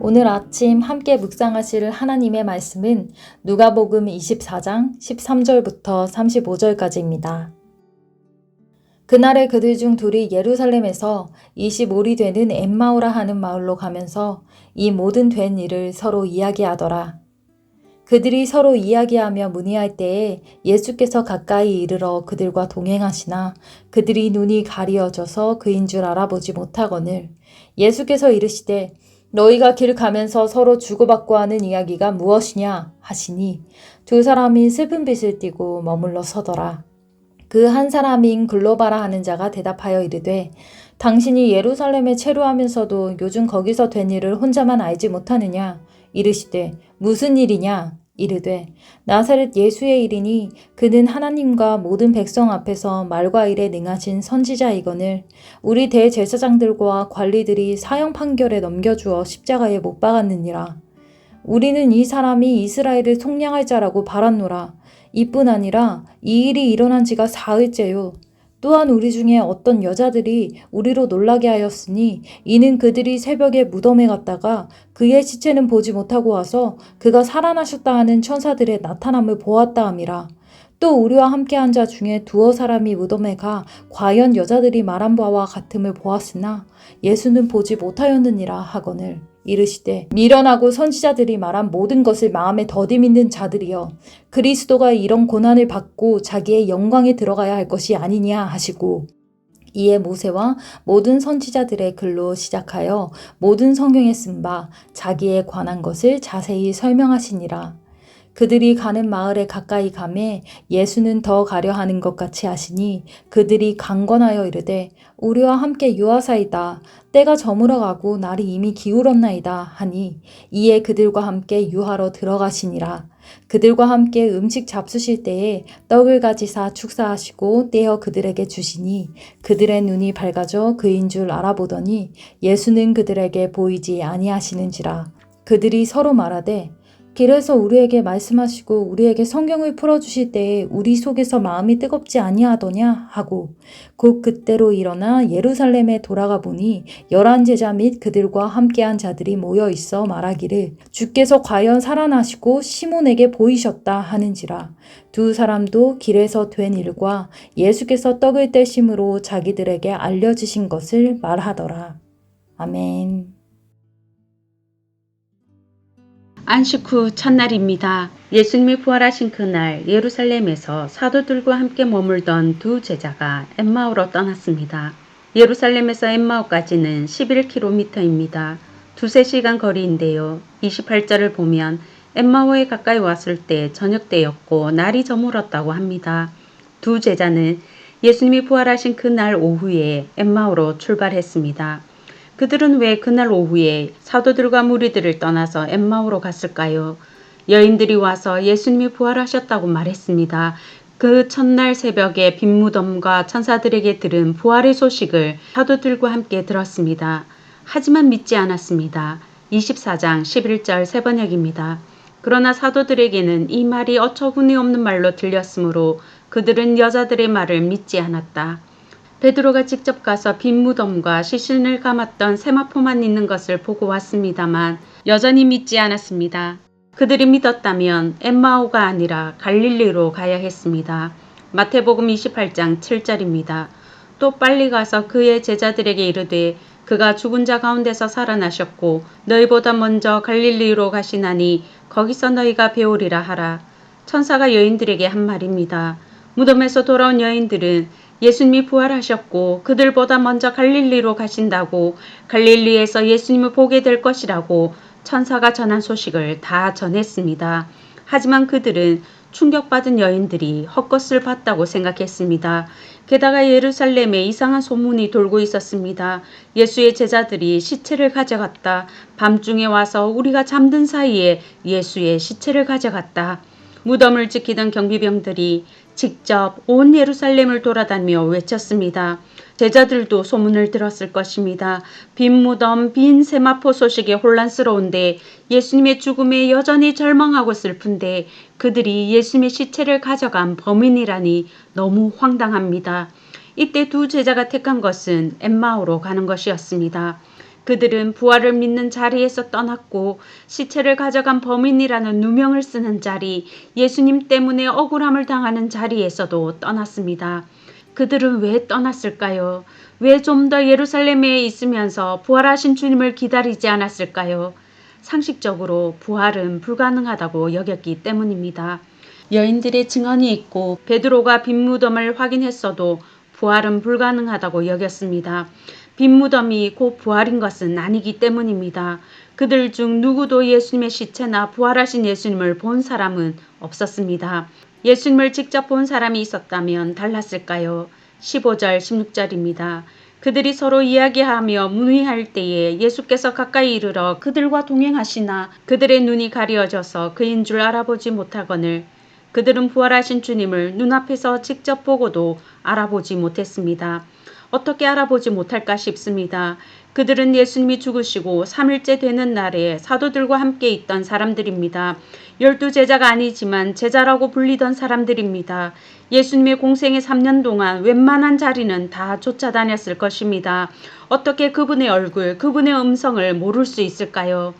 오늘 아침 함께 묵상하실 하나님의 말씀은 누가복음 24장 13절부터 35절까지입니다. 그날에 그들 중 둘이 예루살렘에서 25리 되는 엠마오라 하는 마을로 가면서 이 모든 된 일을 서로 이야기하더라. 그들이 서로 이야기하며 문의할 때에 예수께서 가까이 이르러 그들과 동행하시나 그들이 눈이 가리어져서 그인 줄 알아보지 못하거늘 예수께서 이르시되 너희가 길 가면서 서로 주고받고 하는 이야기가 무엇이냐 하시니 두 사람이 슬픈 빛을 띠고 머물러 서더라. 그 한 사람인 글로바라 하는 자가 대답하여 이르되 당신이 예루살렘에 체류하면서도 요즘 거기서 된 일을 혼자만 알지 못하느냐. 이르시되 무슨 일이냐. 이르되 나사렛 예수의 일이니 그는 하나님과 모든 백성 앞에서 말과 일에 능하신 선지자이거늘 우리 대제사장들과 관리들이 사형 판결에 넘겨주어 십자가에 못 박았느니라. 우리는 이 사람이 이스라엘을 속량할 자라고 바랐노라. 이뿐 아니라 이 일이 일어난 지가 사흘째요. 또한 우리 중에 어떤 여자들이 우리로 놀라게 하였으니 이는 그들이 새벽에 무덤에 갔다가 그의 시체는 보지 못하고 와서 그가 살아나셨다 하는 천사들의 나타남을 보았다 함이라. 또 우리와 함께한 자 중에 두어 사람이 무덤에 가 과연 여자들이 말한 바와 같음을 보았으나 예수는 보지 못하였느니라 하거늘 이르시되 미련하고 선지자들이 말한 모든 것을 마음에 더디 믿는 자들이여 그리스도가 이런 고난을 받고 자기의 영광에 들어가야 할 것이 아니냐 하시고 이에 모세와 모든 선지자들의 글로 시작하여 모든 성경에 쓴 바 자기에 관한 것을 자세히 설명하시니라. 그들이 가는 마을에 가까이 가매 예수는 더 가려 하는 것 같이 하시니 그들이 강권하여 이르되 우리와 함께 유하사이다. 때가 저물어 가고 날이 이미 기울었나이다 하니 이에 그들과 함께 유하러 들어가시니라. 그들과 함께 음식 잡수실 때에 떡을 가지사 축사하시고 떼어 그들에게 주시니 그들의 눈이 밝아져 그인 줄 알아보더니 예수는 그들에게 보이지 아니하시는지라. 그들이 서로 말하되 길에서 우리에게 말씀하시고 우리에게 성경을 풀어주실 때에 우리 속에서 마음이 뜨겁지 아니하더냐 하고 곧 그때로 일어나 예루살렘에 돌아가 보니 11 제자 및 그들과 함께한 자들이 모여 있어 말하기를 주께서 과연 살아나시고 시몬에게 보이셨다 하는지라. 두 사람도 길에서 된 일과 예수께서 떡을 떼심으로 자기들에게 알려주신 것을 말하더라. 아멘. 안식 후 첫날입니다. 예수님이 부활하신 그날 예루살렘에서 사도들과 함께 머물던 두 제자가 엠마오로 떠났습니다. 예루살렘에서 엠마오까지는 11km입니다. 두세 시간 거리인데요. 28절을 보면 엠마오에 가까이 왔을 때 저녁 때였고 날이 저물었다고 합니다. 두 제자는 예수님이 부활하신 그날 오후에 엠마오로 출발했습니다. 그들은 왜 그날 오후에 사도들과 무리들을 떠나서 엠마오로 갔을까요? 여인들이 와서 예수님이 부활하셨다고 말했습니다. 그 첫날 새벽에 빈 무덤과 천사들에게 들은 부활의 소식을 사도들과 함께 들었습니다. 하지만 믿지 않았습니다. 24장 11절 새번역입니다. 그러나 사도들에게는 이 말이 어처구니 없는 말로 들렸으므로 그들은 여자들의 말을 믿지 않았다. 베드로가 직접 가서 빈 무덤과 시신을 감았던 세마포만 있는 것을 보고 왔습니다만 여전히 믿지 않았습니다. 그들이 믿었다면 엠마오가 아니라 갈릴리로 가야 했습니다. 마태복음 28장 7절입니다. 또 빨리 가서 그의 제자들에게 이르되 그가 죽은 자 가운데서 살아나셨고 너희보다 먼저 갈릴리로 가시나니 거기서 너희가 배우리라 하라. 천사가 여인들에게 한 말입니다. 무덤에서 돌아온 여인들은 예수님이 부활하셨고 그들보다 먼저 갈릴리로 가신다고 갈릴리에서 예수님을 보게 될 것이라고 천사가 전한 소식을 다 전했습니다. 하지만 그들은 충격받은 여인들이 헛것을 봤다고 생각했습니다. 게다가 예루살렘에 이상한 소문이 돌고 있었습니다. 예수의 제자들이 시체를 가져갔다. 밤중에 와서 우리가 잠든 사이에 예수의 시체를 가져갔다. 무덤을 지키던 경비병들이 직접 온 예루살렘을 돌아다니며 외쳤습니다. 제자들도 소문을 들었을 것입니다. 빈 무덤, 빈 세마포 소식에 혼란스러운데 예수님의 죽음에 여전히 절망하고 슬픈데 그들이 예수님의 시체를 가져간 범인이라니 너무 황당합니다. 이때 두 제자가 택한 것은 엠마오로 가는 것이었습니다. 그들은 부활을 믿는 자리에서 떠났고 시체를 가져간 범인이라는 누명을 쓰는 자리, 예수님 때문에 억울함을 당하는 자리에서도 떠났습니다. 그들은 왜 떠났을까요? 왜 좀 더 예루살렘에 있으면서 부활하신 주님을 기다리지 않았을까요? 상식적으로 부활은 불가능하다고 여겼기 때문입니다. 여인들의 증언이 있고 베드로가 빈 무덤을 확인했어도 부활은 불가능하다고 여겼습니다. 빈 무덤이 곧 부활인 것은 아니기 때문입니다. 그들 중 누구도 예수님의 시체나 부활하신 예수님을 본 사람은 없었습니다. 예수님을 직접 본 사람이 있었다면 달랐을까요? 15절, 16절입니다. 그들이 서로 이야기하며 문의할 때에 예수께서 가까이 이르러 그들과 동행하시나 그들의 눈이 가려져서 그인 줄 알아보지 못하거늘 그들은 부활하신 주님을 눈앞에서 직접 보고도 알아보지 못했습니다. 어떻게 알아보지 못할까 싶습니다. 그들은 예수님이 죽으시고 3일째 되는 날에 사도들과 함께 있던 사람들입니다. 12제자가 아니지만 제자라고 불리던 사람들입니다. 예수님의 공생의 3년 동안 웬만한 자리는 다 쫓아다녔을 것입니다. 어떻게 그분의 얼굴, 그분의 음성을 모를 수 있을까요?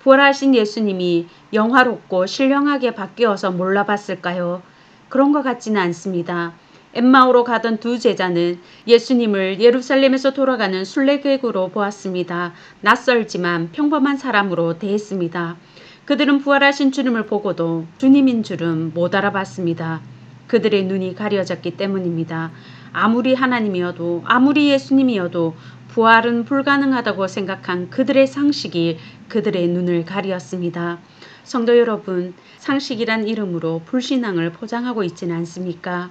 부활하신 예수님이 영화롭고 신령하게 바뀌어서 몰라봤을까요? 그런 것 같지는 않습니다. 엠마오로 가던 두 제자는 예수님을 예루살렘에서 돌아가는 순례객으로 보았습니다. 낯설지만 평범한 사람으로 대했습니다. 그들은 부활하신 주님을 보고도 주님인 줄은 못 알아봤습니다. 그들의 눈이 가려졌기 때문입니다. 아무리 하나님이어도 아무리 예수님이어도 부활은 불가능하다고 생각한 그들의 상식이 그들의 눈을 가리었습니다. 성도 여러분, 상식이란 이름으로 불신앙을 포장하고 있지는 않습니까?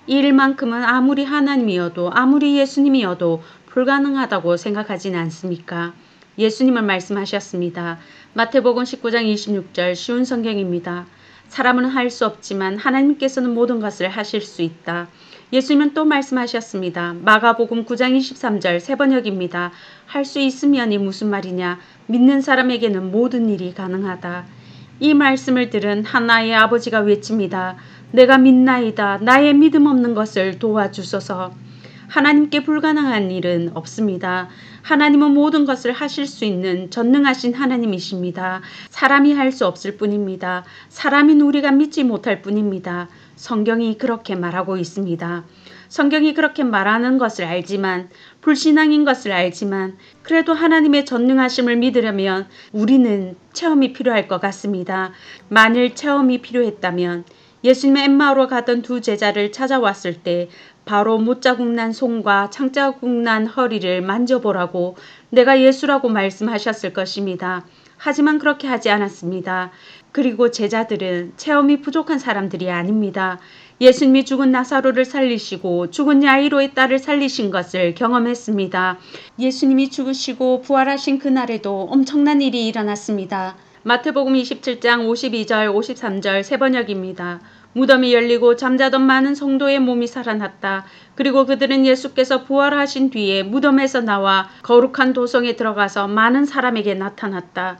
이 일만큼은 아무리 하나님이어도 아무리 예수님이어도 불가능하다고 생각하지는 않습니까? 예수님은 말씀하셨습니다. 마태복음 19장 26절 쉬운 성경입니다. 사람은 할 수 없지만 하나님께서는 모든 것을 하실 수 있다. 예수님은 또 말씀하셨습니다. 마가복음 9장 23절 세 번역입니다. 할 수 있으면이 무슨 말이냐? 믿는 사람에게는 모든 일이 가능하다. 이 말씀을 들은 하나의 아버지가 외칩니다. 내가 믿나이다. 나의 믿음 없는 것을 도와주소서. 하나님께 불가능한 일은 없습니다. 하나님은 모든 것을 하실 수 있는 전능하신 하나님이십니다. 사람이 할 수 없을 뿐입니다. 사람인 우리가 믿지 못할 뿐입니다. 성경이 그렇게 말하고 있습니다. 성경이 그렇게 말하는 것을 알지만 불신앙인 것을 알지만 그래도 하나님의 전능하심을 믿으려면 우리는 체험이 필요할 것 같습니다. 만일 체험이 필요했다면 예수님의 엠마오로 가던 두 제자를 찾아왔을 때 바로 못자국 난 손과 창자국 난 허리를 만져보라고 내가 예수라고 말씀하셨을 것입니다. 하지만 그렇게 하지 않았습니다. 그리고 제자들은 체험이 부족한 사람들이 아닙니다. 예수님이 죽은 나사로를 살리시고 죽은 야이로의 딸을 살리신 것을 경험했습니다. 예수님이 죽으시고 부활하신 그날에도 엄청난 일이 일어났습니다. 마태복음 27장 52절 53절 세 번역입니다. 무덤이 열리고 잠자던 많은 성도의 몸이 살아났다. 그리고 그들은 예수께서 부활하신 뒤에 무덤에서 나와 거룩한 도성에 들어가서 많은 사람에게 나타났다.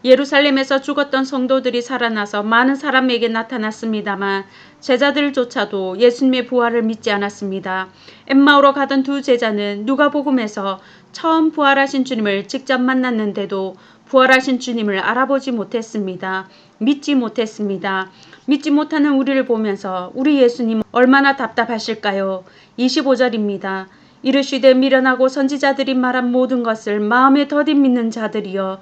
예루살렘에서 죽었던 성도들이 살아나서 많은 사람에게 나타났습니다만 제자들조차도 예수님의 부활을 믿지 않았습니다. 엠마오로 가던 두 제자는 누가복음에서 처음 부활하신 주님을 직접 만났는데도 부활하신 주님을 알아보지 못했습니다. 믿지 못했습니다. 믿지 못하는 우리를 보면서 우리 예수님 얼마나 답답하실까요? 25절입니다. 이르시되 미련하고 선지자들이 말한 모든 것을 마음에 더디 믿는 자들이여.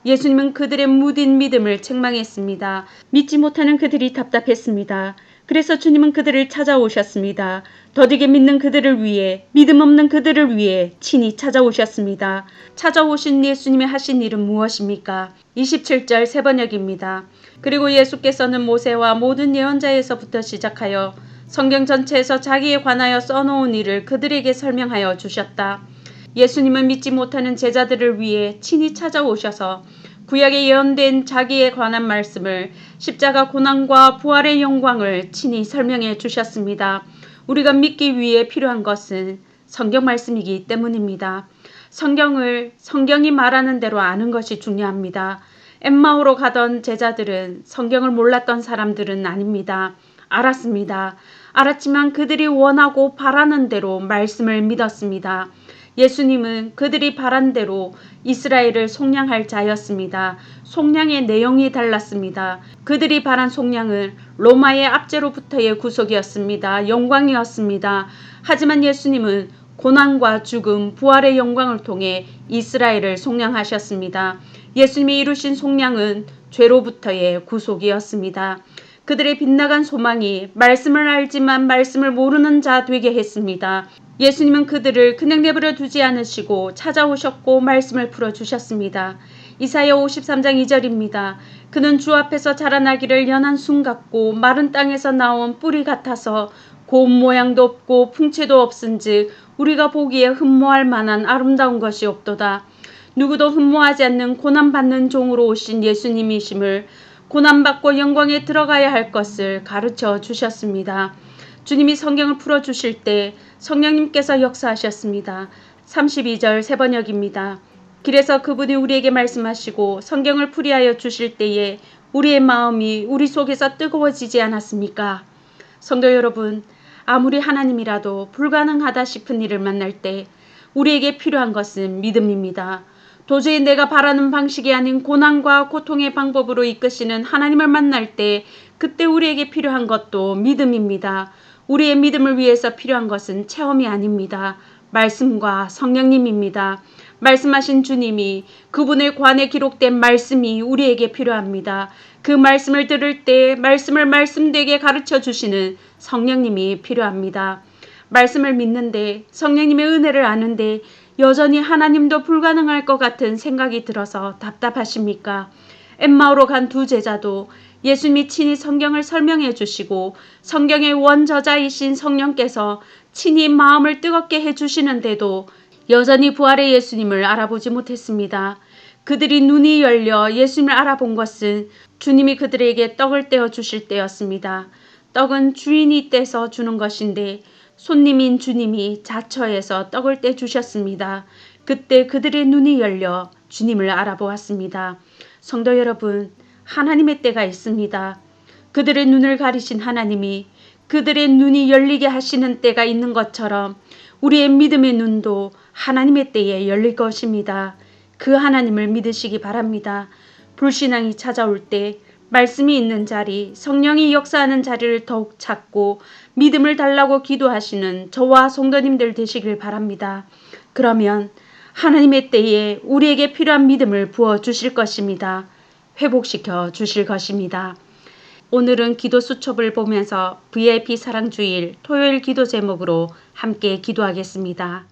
예수님은 그들의 무딘 믿음을 책망했습니다. 믿지 못하는 그들이 답답했습니다. 그래서 주님은 그들을 찾아오셨습니다. 더디게 믿는 그들을 위해, 믿음 없는 그들을 위해 친히 찾아오셨습니다. 찾아오신 예수님의 하신 일은 무엇입니까? 27절 세 번역입니다. 그리고 예수께서는 모세와 모든 예언자에서부터 시작하여 성경 전체에서 자기에 관하여 써놓은 일을 그들에게 설명하여 주셨다. 예수님은 믿지 못하는 제자들을 위해 친히 찾아오셔서 구약에 예언된 자기에 관한 말씀을 십자가 고난과 부활의 영광을 친히 설명해 주셨습니다. 우리가 믿기 위해 필요한 것은 성경 말씀이기 때문입니다. 성경이 말하는 대로 아는 것이 중요합니다. 엠마오로 가던 제자들은 성경을 몰랐던 사람들은 아닙니다. 알았습니다. 알았지만 그들이 원하고 바라는 대로 말씀을 믿었습니다. 예수님은 그들이 바란 대로 이스라엘을 속량할 자였습니다. 속량의 내용이 달랐습니다. 그들이 바란 속량은 로마의 압제로부터의 구속이었습니다. 영광이었습니다. 하지만 예수님은 고난과 죽음, 부활의 영광을 통해 이스라엘을 속량하셨습니다. 예수님이 이루신 속량은 죄로부터의 구속이었습니다. 그들의 빗나간 소망이 말씀을 알지만 말씀을 모르는 자 되게 했습니다. 예수님은 그들을 그냥 내버려 두지 않으시고 찾아오셨고 말씀을 풀어주셨습니다. 이사야 53장 2절입니다. 그는 주 앞에서 자라나기를 연한 순 같고 마른 땅에서 나온 뿌리 같아서 고운 모양도 없고 풍채도 없은즉 우리가 보기에 흠모할 만한 아름다운 것이 없도다. 누구도 흠모하지 않는 고난받는 종으로 오신 예수님이심을, 고난받고 영광에 들어가야 할 것을 가르쳐 주셨습니다. 주님이 성경을 풀어주실 때 성령님께서 역사하셨습니다. 32절 새번역입니다. 길에서 그분이 우리에게 말씀하시고 성경을 풀이하여 주실 때에 우리의 마음이 우리 속에서 뜨거워지지 않았습니까? 성도 여러분, 아무리 하나님이라도 불가능하다 싶은 일을 만날 때 우리에게 필요한 것은 믿음입니다. 도저히 내가 바라는 방식이 아닌 고난과 고통의 방법으로 이끄시는 하나님을 만날 때 그때 우리에게 필요한 것도 믿음입니다. 우리의 믿음을 위해서 필요한 것은 체험이 아닙니다. 말씀과 성령님입니다. 말씀하신 주님이, 그분의 관에 기록된 말씀이 우리에게 필요합니다. 그 말씀을 들을 때 말씀을 말씀되게 가르쳐 주시는 성령님이 필요합니다. 말씀을 믿는데, 성령님의 은혜를 아는데 여전히 하나님도 불가능할 것 같은 생각이 들어서 답답하십니까? 엠마오로 간 두 제자도 예수님이 친히 성경을 설명해 주시고 성경의 원저자이신 성령께서 친히 마음을 뜨겁게 해주시는데도 여전히 부활의 예수님을 알아보지 못했습니다. 그들이 눈이 열려 예수님을 알아본 것은 주님이 그들에게 떡을 떼어 주실 때였습니다. 떡은 주인이 떼서 주는 것인데 손님인 주님이 자처해서 떡을 떼주셨습니다. 그때 그들의 눈이 열려 주님을 알아보았습니다. 성도 여러분, 하나님의 때가 있습니다. 그들의 눈을 가리신 하나님이 그들의 눈이 열리게 하시는 때가 있는 것처럼 우리의 믿음의 눈도 하나님의 때에 열릴 것입니다. 그 하나님을 믿으시기 바랍니다. 불신앙이 찾아올 때 말씀이 있는 자리, 성령이 역사하는 자리를 더욱 찾고 믿음을 달라고 기도하시는 저와 성도님들 되시길 바랍니다. 그러면 하나님의 때에 우리에게 필요한 믿음을 부어주실 것입니다. 회복시켜 주실 것입니다. 오늘은 기도 수첩을 보면서 VIP 사랑주일 토요일 기도 제목으로 함께 기도하겠습니다.